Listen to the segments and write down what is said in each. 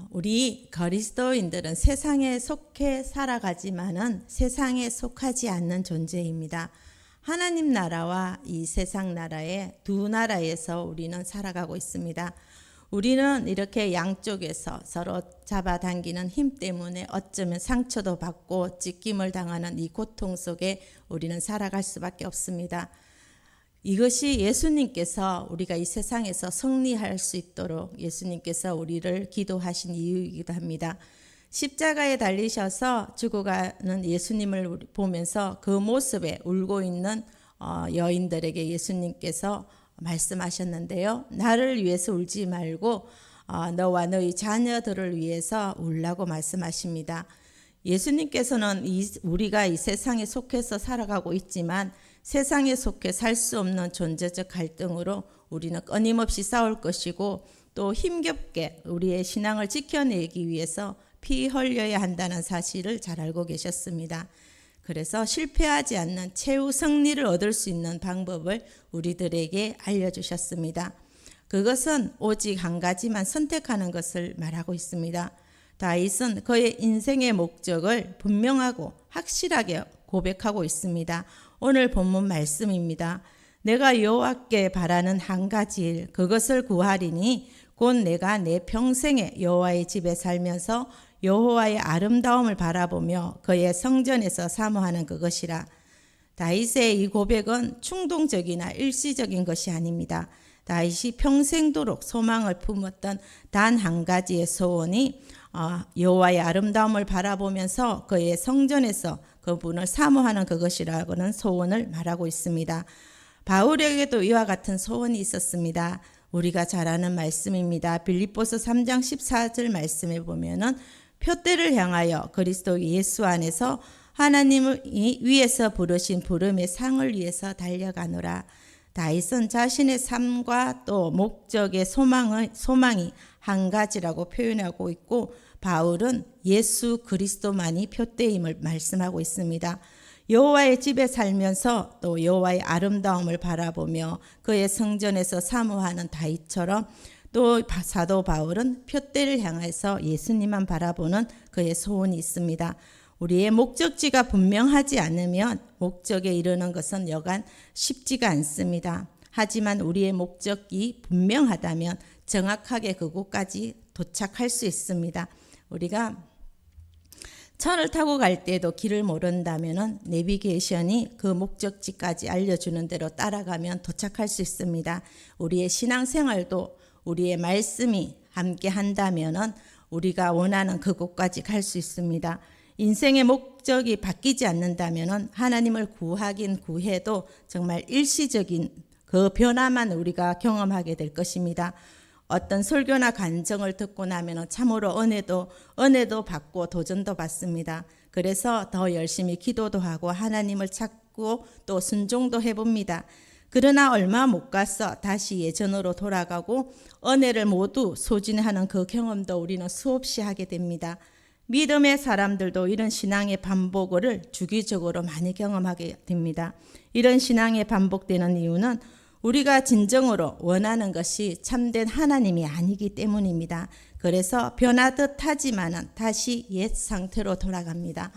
우리 그리스도인들은 세상에 속해 살아가지만은 세상에 속하지 않는 존재입니다. 하나님 나라와 이 세상 나라의 두 나라에서 우리는 살아가고 있습니다. 우리는 이렇게 양쪽에서 서로 잡아당기는 힘 때문에 어쩌면 상처도 받고 찢김을 당하는 이 고통 속에 우리는 살아갈 수밖에 없습니다. 이것이 예수님께서 우리가 이 세상에서 승리할 수 있도록 예수님께서 우리를 기도하신 이유이기도 합니다. 십자가에 달리셔서 죽어가는 예수님을 보면서 그 모습에 울고 있는 여인들에게 예수님께서 말씀하셨는데요. 나를 위해서 울지 말고 너와 너희 자녀들을 위해서 울라고 말씀하십니다. 예수님께서는 우리가 이 세상에 속해서 살아가고 있지만 세상에 속해 살 수 없는 존재적 갈등으로 우리는 끊임없이 싸울 것이고 또 힘겹게 우리의 신앙을 지켜내기 위해서 피 흘려야 한다는 사실을 잘 알고 계셨습니다. 그래서 실패하지 않는 최후 승리를 얻을 수 있는 방법을 우리들에게 알려주셨습니다. 그것은 오직 한 가지만 선택하는 것을 말하고 있습니다. 다윗은 그의 인생의 목적을 분명하고 확실하게 고백하고 있습니다. 오늘 본문 말씀입니다. 내가 여호와께 바라는 한 가지 일 그것을 구하리니 곧 내가 내 평생에 여호와의 집에 살면서 여호와의 아름다움을 바라보며 그의 성전에서 사모하는 그것이라. 다윗의 이 고백은 충동적이나 일시적인 것이 아닙니다. 다윗이 평생도록 소망을 품었던 단 한 가지의 소원이 여호와의 아름다움을 바라보면서 그의 성전에서 그분을 사모하는 그것이라고는 소원을 말하고 있습니다. 바울에게도 이와 같은 소원이 있었습니다. 우리가 잘 아는 말씀입니다. 빌립보서 3장 14절 말씀에 보면은 표대를 향하여 그리스도 예수 안에서 하나님을 위에서 부르신 부름의 상을 위해서 달려가노라. 다윗은 자신의 삶과 또 목적의 소망이 한 가지라고 표현하고 있고 바울은 예수 그리스도만이 표대임을 말씀하고 있습니다. 여호와의 집에 살면서 또 여호와의 아름다움을 바라보며 그의 성전에서 사모하는 다윗처럼 또 사도 바울은 표대를 향해서 예수님만 바라보는 그의 소원이 있습니다. 우리의 목적지가 분명하지 않으면 목적에 이르는 것은 여간 쉽지가 않습니다. 하지만 우리의 목적이 분명하다면 정확하게 그곳까지 도착할 수 있습니다. 우리가 차를 타고 갈 때도 길을 모른다면 내비게이션이 그 목적지까지 알려주는 대로 따라가면 도착할 수 있습니다. 우리의 신앙생활도 우리의 말씀이 함께 한다면 우리가 원하는 그곳까지 갈 수 있습니다. 인생의 목적이 바뀌지 않는다면 하나님을 구하긴 구해도 정말 일시적인 그 변화만 우리가 경험하게 될 것입니다. 어떤 설교나 간증을 듣고 나면 참으로 은혜도 받고 도전도 받습니다. 그래서 더 열심히 기도도 하고 하나님을 찾고 또 순종도 해봅니다. 그러나 얼마 못 가서 다시 예전으로 돌아가고 은혜를 모두 소진하는 그 경험도 우리는 수없이 하게 됩니다. 믿음의 사람들도 이런 신앙의 반복을 주기적으로 많이 경험하게 됩니다. 이런 신앙의 반복되는 이유는 우리가 진정으로 원하는 것이 참된 하나님이 아니기 때문입니다. 그래서 변하듯 하지만 다시 옛 상태로 돌아갑니다.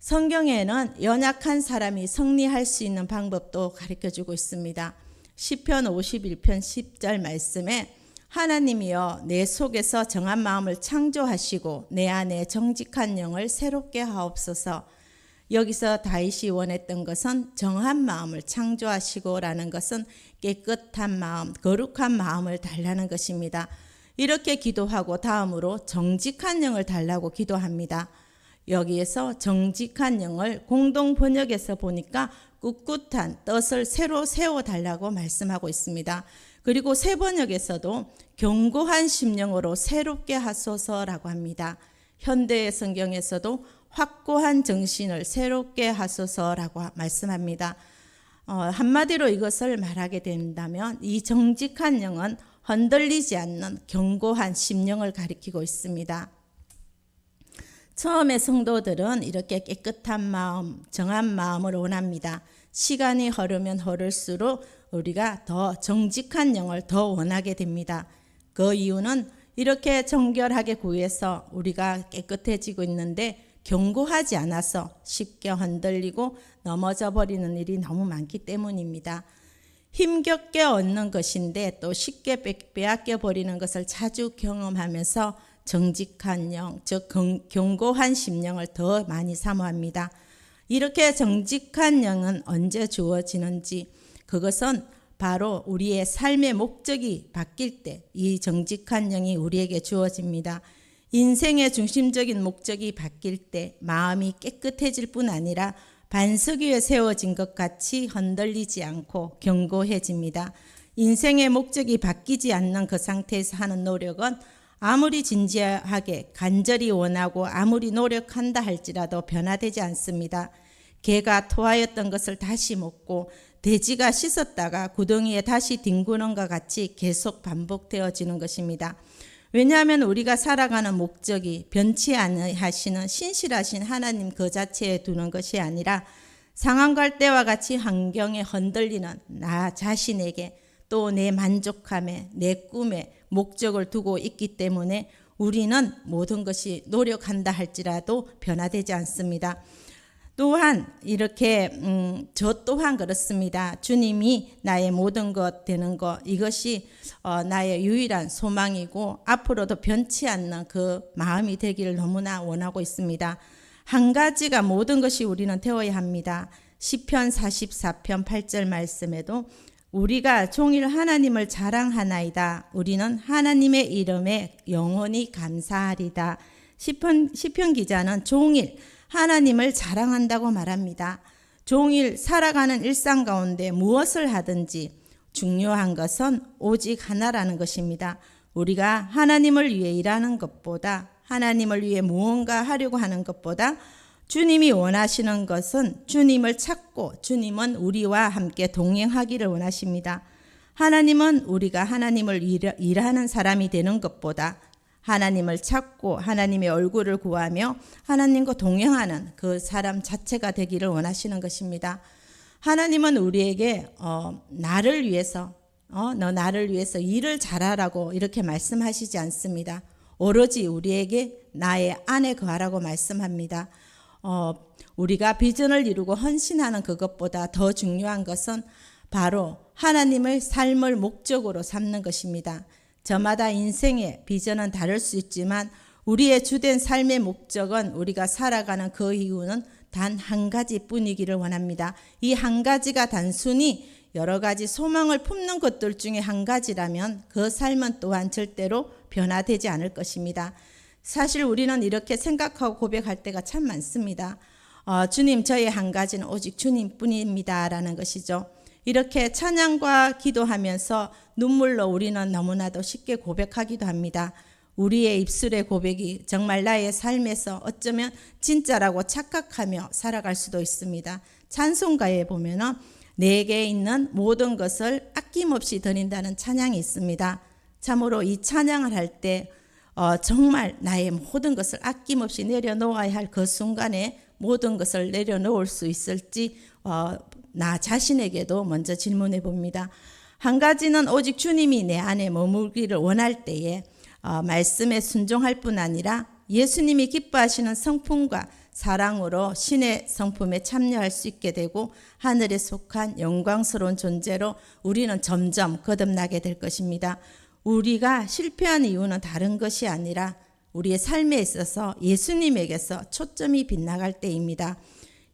성경에는 연약한 사람이 승리할 수 있는 방법도 가르쳐주고 있습니다. 시편 51편 10절 말씀에 하나님이여 내 속에서 정한 마음을 창조하시고 내 안에 정직한 영을 새롭게 하옵소서. 여기서 다윗이 원했던 것은 정한 마음을 창조하시고라는 것은 깨끗한 마음, 거룩한 마음을 달라는 것입니다. 이렇게 기도하고 다음으로 정직한 영을 달라고 기도합니다. 여기에서 정직한 영을 공동 번역에서 보니까 꿋꿋한 뜻을 새로 세워달라고 말씀하고 있습니다. 그리고 새 번역에서도 견고한 심령으로 새롭게 하소서라고 합니다. 현대의 성경에서도 확고한 정신을 새롭게 하소서라고 말씀합니다. 한마디로 이것을 말하게 된다면 이 정직한 영은 흔들리지 않는 견고한 심령을 가리키고 있습니다. 처음에 성도들은 이렇게 깨끗한 마음, 정한 마음을 원합니다. 시간이 흐르면 흐를수록 우리가 더 정직한 영을 더 원하게 됩니다. 그 이유는 이렇게 정결하게 구해서 우리가 깨끗해지고 있는데 경고하지 않아서 쉽게 흔들리고 넘어져 버리는 일이 너무 많기 때문입니다. 힘겹게 얻는 것인데 또 쉽게 빼앗겨 버리는 것을 자주 경험하면서 정직한 영, 즉 견고한 심령을 더 많이 사모합니다. 이렇게 정직한 영은 언제 주어지는지, 그것은 바로 우리의 삶의 목적이 바뀔 때 이 정직한 영이 우리에게 주어집니다. 인생의 중심적인 목적이 바뀔 때 마음이 깨끗해질 뿐 아니라 반석 위에 세워진 것 같이 흔들리지 않고 견고해집니다. 인생의 목적이 바뀌지 않는 그 상태에서 하는 노력은 아무리 진지하게 간절히 원하고 아무리 노력한다 할지라도 변화되지 않습니다. 개가 토하였던 것을 다시 먹고 돼지가 씻었다가 구덩이에 다시 뒹구는 것 같이 계속 반복되어지는 것입니다. 왜냐하면 우리가 살아가는 목적이 변치 않으시는 신실하신 하나님 그 자체에 두는 것이 아니라 상황갈 때와 같이 환경에 흔들리는 나 자신에게 또 내 만족함에 내 꿈에 목적을 두고 있기 때문에 우리는 모든 것이 노력한다 할지라도 변화되지 않습니다. 또한 이렇게 저 또한 그렇습니다. 주님이 나의 모든 것 되는 것, 이것이 나의 유일한 소망이고 앞으로도 변치 않는 그 마음이 되기를 너무나 원하고 있습니다. 한 가지가 모든 것이 우리는 되어야 합니다. 시편 44편 8절 말씀에도 우리가 종일 하나님을 자랑하나이다. 우리는 하나님의 이름에 영원히 감사하리다. 시편 기자는 종일 하나님을 자랑한다고 말합니다. 종일 살아가는 일상 가운데 무엇을 하든지 중요한 것은 오직 하나라는 것입니다. 우리가 하나님을 위해 일하는 것보다, 하나님을 위해 무언가 하려고 하는 것보다 주님이 원하시는 것은 주님을 찾고 주님은 우리와 함께 동행하기를 원하십니다. 하나님은 우리가 하나님을 일하는 사람이 되는 것보다 하나님을 찾고 하나님의 얼굴을 구하며 하나님과 동행하는 그 사람 자체가 되기를 원하시는 것입니다. 하나님은 우리에게 나를 위해서 너 나를 위해서 일을 잘하라고 이렇게 말씀하시지 않습니다. 오로지 우리에게 나의 안에 거하라고 말씀합니다. 우리가 비전을 이루고 헌신하는 그것보다 더 중요한 것은 바로 하나님의 삶을 목적으로 삼는 것입니다. 저마다 인생의 비전은 다를 수 있지만 우리의 주된 삶의 목적은 우리가 살아가는 그 이유는 단 한 가지뿐이기를 원합니다. 이 한 가지가 단순히 여러 가지 소망을 품는 것들 중에 한 가지라면 그 삶은 또한 절대로 변화되지 않을 것입니다. 사실 우리는 이렇게 생각하고 고백할 때가 참 많습니다. 주님, 저의 한 가지는 오직 주님뿐입니다 라는 것이죠. 이렇게 찬양과 기도하면서 눈물로 우리는 너무나도 쉽게 고백하기도 합니다. 우리의 입술의 고백이 정말 나의 삶에서 어쩌면 진짜라고 착각하며 살아갈 수도 있습니다. 찬송가에 보면은 내게 있는 모든 것을 아낌없이 드린다는 찬양이 있습니다. 참으로 이 찬양을 할 때 정말 나의 모든 것을 아낌없이 내려놓아야 할 그 순간에 모든 것을 내려놓을 수 있을지 나 자신에게도 먼저 질문해 봅니다. 한 가지는 오직 주님이 내 안에 머물기를 원할 때에 말씀에 순종할 뿐 아니라 예수님이 기뻐하시는 성품과 사랑으로 신의 성품에 참여할 수 있게 되고 하늘에 속한 영광스러운 존재로 우리는 점점 거듭나게 될 것입니다. 우리가 실패한 이유는 다른 것이 아니라 우리의 삶에 있어서 예수님에게서 초점이 빗나갈 때입니다.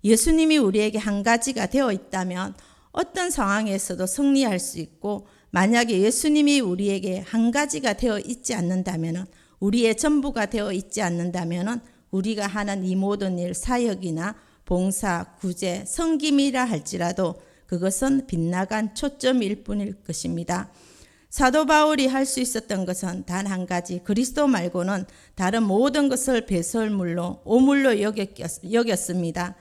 예수님이 우리에게 한 가지가 되어 있다면 어떤 상황에서도 승리할 수 있고, 만약에 예수님이 우리에게 한 가지가 되어 있지 않는다면, 우리의 전부가 되어 있지 않는다면 우리가 하는 이 모든 일, 사역이나 봉사, 구제, 섬김이라 할지라도 그것은 빗나간 초점일 뿐일 것입니다. 사도 바울이 할 수 있었던 것은 단 한 가지, 그리스도 말고는 다른 모든 것을 배설물로 오물로 여겼습니다.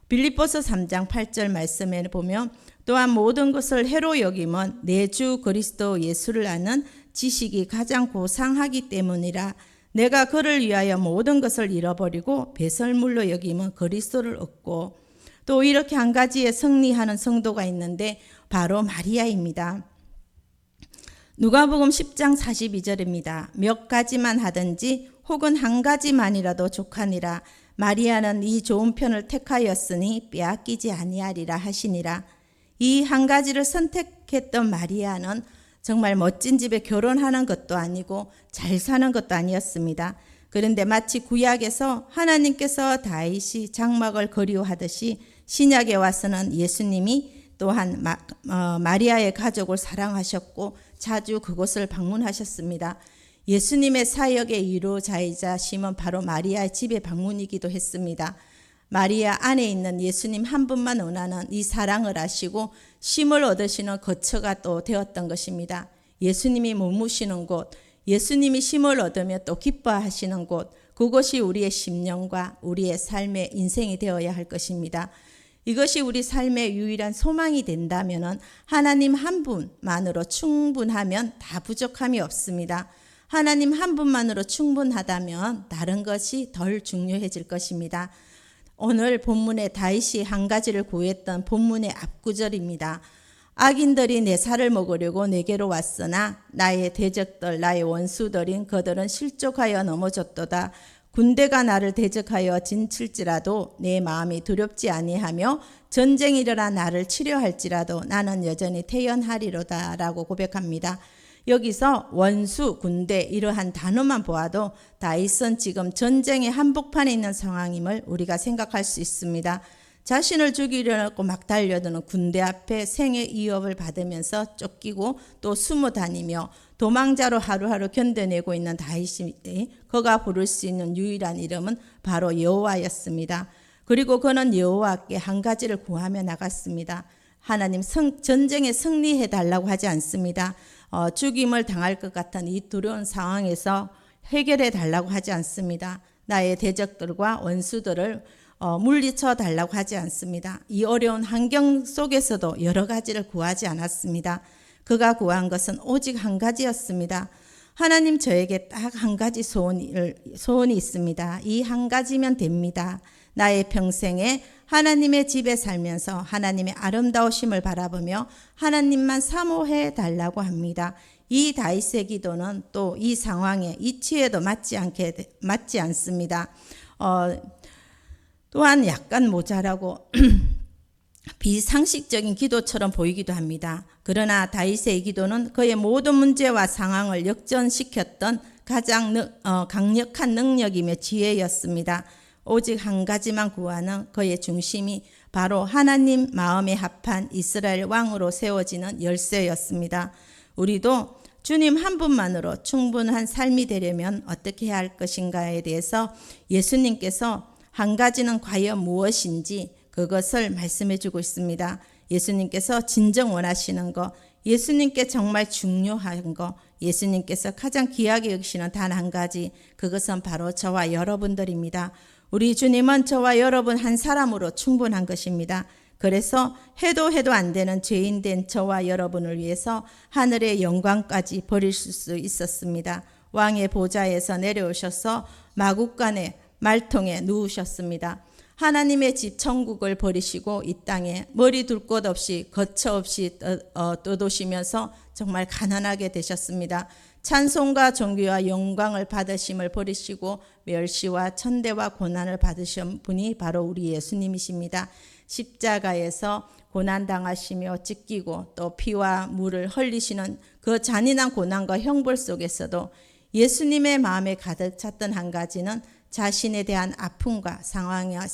빌립보서 3장 8절 말씀에 보면 또한 모든 것을 해로 여김은 내 주 그리스도 예수를 아는 지식이 가장 고상하기 때문이라. 내가 그를 위하여 모든 것을 잃어버리고 배설물로 여김은 그리스도를 얻고. 또 이렇게 한 가지에 승리하는 성도가 있는데 바로 마리아입니다. 누가복음 10장 42절입니다. 몇 가지만 하든지 혹은 한 가지만이라도 족하니라. 마리아는 이 좋은 편을 택하였으니 빼앗기지 아니하리라 하시니라. 이 한 가지를 선택했던 마리아는 정말 멋진 집에 결혼하는 것도 아니고 잘 사는 것도 아니었습니다. 그런데 마치 구약에서 하나님께서 다윗이 장막을 그리워하듯이 신약에 와서는 예수님이 또한 마리아의 가족을 사랑하셨고 자주 그곳을 방문하셨습니다. 예수님의 사역의 이루자이자 심은 바로 마리아의 집의 방문이기도 했습니다. 마리아 안에 있는 예수님 한 분만 원하는 이 사랑을 아시고 쉼을 얻으시는 거처가 또 되었던 것입니다. 예수님이 머무시는 곳, 예수님이 쉼을 얻으며 또 기뻐하시는 곳, 그것이 우리의 심령과 우리의 삶의 인생이 되어야 할 것입니다. 이것이 우리 삶의 유일한 소망이 된다면 하나님 한 분만으로 충분하면 다 부족함이 없습니다. 하나님 한 분만으로 충분하다면 다른 것이 덜 중요해질 것입니다. 오늘 본문의 다윗이 한 가지를 구했던 본문의 앞구절입니다. 악인들이 내 살을 먹으려고 내게로 왔으나 나의 대적들 나의 원수들인 그들은 실족하여 넘어졌도다. 군대가 나를 대적하여 진칠지라도 내 마음이 두렵지 아니하며 전쟁이 일어나 나를 치료할지라도 나는 여전히 태연하리로다 라고 고백합니다. 여기서 원수, 군대 이러한 단어만 보아도 다윗은 지금 전쟁의 한복판에 있는 상황임을 우리가 생각할 수 있습니다. 자신을 죽이려고 막 달려드는 군대 앞에 생의 위협을 받으면서 쫓기고 또 숨어 다니며 도망자로 하루하루 견뎌내고 있는 다윗이 그가 부를 수 있는 유일한 이름은 바로 여호와였습니다. 그리고 그는 여호와께 한 가지를 구하며 나갔습니다. 하나님 전쟁에 승리해 달라고 하지 않습니다. 죽임을 당할 것 같은 이 두려운 상황에서 해결해 달라고 하지 않습니다. 나의 대적들과 원수들을 물리쳐 달라고 하지 않습니다. 이 어려운 환경 속에서도 여러 가지를 구하지 않았습니다. 그가 구한 것은 오직 한 가지였습니다. 하나님 저에게 딱 한 가지 소원이 있습니다. 이 한 가지면 됩니다. 나의 평생에 하나님의 집에 살면서 하나님의 아름다우심을 바라보며 하나님만 사모해 달라고 합니다. 이 다윗의 기도는 또 이 상황에 이치에도 맞지 않습니다. 또한 약간 모자라고 비상식적인 기도처럼 보이기도 합니다. 그러나 다윗의 기도는 그의 모든 문제와 상황을 역전시켰던 가장 강력한 능력이며 지혜였습니다. 오직 한 가지만 구하는 그의 중심이 바로 하나님 마음에 합한 이스라엘 왕으로 세워지는 열쇠였습니다. 우리도 주님 한 분만으로 충분한 삶이 되려면 어떻게 해야 할 것인가에 대해서 예수님께서 한 가지는 과연 무엇인지 그것을 말씀해 주고 있습니다. 예수님께서 진정 원하시는 것, 예수님께 정말 중요한 것, 예수님께서 가장 귀하게 여기시는 단 한 가지, 그것은 바로 저와 여러분들입니다. 우리 주님은 저와 여러분 한 사람으로 충분한 것입니다. 그래서 해도 안 되는 죄인 된 저와 여러분을 위해서 하늘의 영광까지 버리실 수 있었습니다. 왕의 보좌에서 내려오셔서 마국간의 말통에 누우셨습니다. 하나님의 집 천국을 버리시고 이 땅에 머리 둘 곳 없이 거처 없이 떠도시면서 정말 가난하게 되셨습니다. 찬송과 존귀와 영광을 받으심을 버리시고 멸시와 천대와 고난을 받으신 분이 바로 우리 예수님이십니다. 십자가에서 고난당하시며 찢기고 또 피와 물을 흘리시는 그 잔인한 고난과 형벌 속에서도 예수님의 마음에 가득 찼던 한 가지는 자신에 대한 아픔과 상황과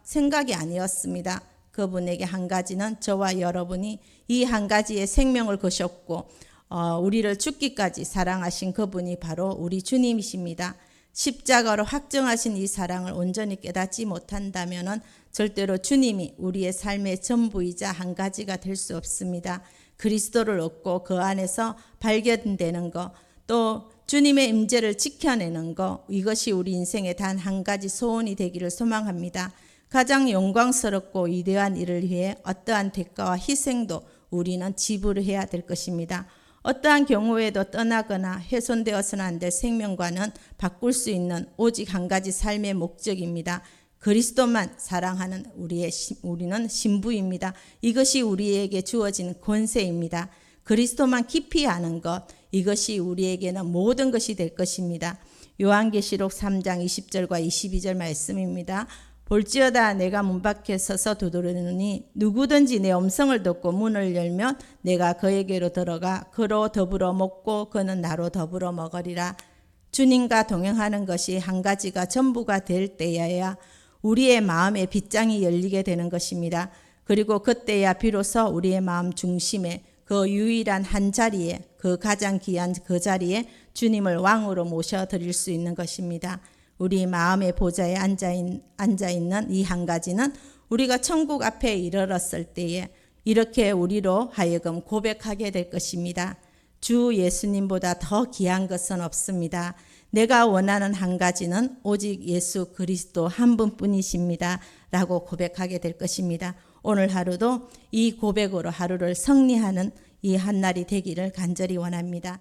생각이 아니었습니다. 그분에게 한 가지는 저와 여러분이 이 한 가지의 생명을 거셨고 우리를 죽기까지 사랑하신 그분이 바로 우리 주님이십니다. 십자가로 확정하신 이 사랑을 온전히 깨닫지 못한다면 절대로 주님이 우리의 삶의 전부이자 한 가지가 될 수 없습니다. 그리스도를 얻고 그 안에서 발견되는 것, 또 주님의 임재를 지켜내는 것, 이것이 우리 인생의 단 한 가지 소원이 되기를 소망합니다. 가장 영광스럽고 위대한 일을 위해 어떠한 대가와 희생도 우리는 지불해야 될 것입니다. 어떠한 경우에도 떠나거나 훼손되어서는 안 될 생명과는 바꿀 수 있는 오직 한 가지 삶의 목적입니다. 그리스도만 사랑하는 우리는 신부입니다. 이것이 우리에게 주어진 권세입니다. 그리스도만 깊이 아는 것, 이것이 우리에게는 모든 것이 될 것입니다. 요한계시록 3장 20절과 22절 말씀입니다. 볼지어다 내가 문 밖에 서서 두드리노니 누구든지 내 음성을 듣고 문을 열면 내가 그에게로 들어가 그로 더불어 먹고 그는 나로 더불어 먹으리라. 주님과 동행하는 것이 한 가지가 전부가 될 때여야 우리의 마음의 빗장이 열리게 되는 것입니다. 그리고 그때야 비로소 우리의 마음 중심에 그 유일한 한 자리에, 그 가장 귀한 그 자리에 주님을 왕으로 모셔드릴 수 있는 것입니다. 우리 마음의 보좌에 앉아있는 이 한 가지는 우리가 천국 앞에 이르렀을 때에 이렇게 우리로 하여금 고백하게 될 것입니다. 주 예수님보다 더 귀한 것은 없습니다. 내가 원하는 한 가지는 오직 예수 그리스도 한 분뿐이십니다. 라고 고백하게 될 것입니다. 오늘 하루도 이 고백으로 하루를 승리하는 이 한날이 되기를 간절히 원합니다.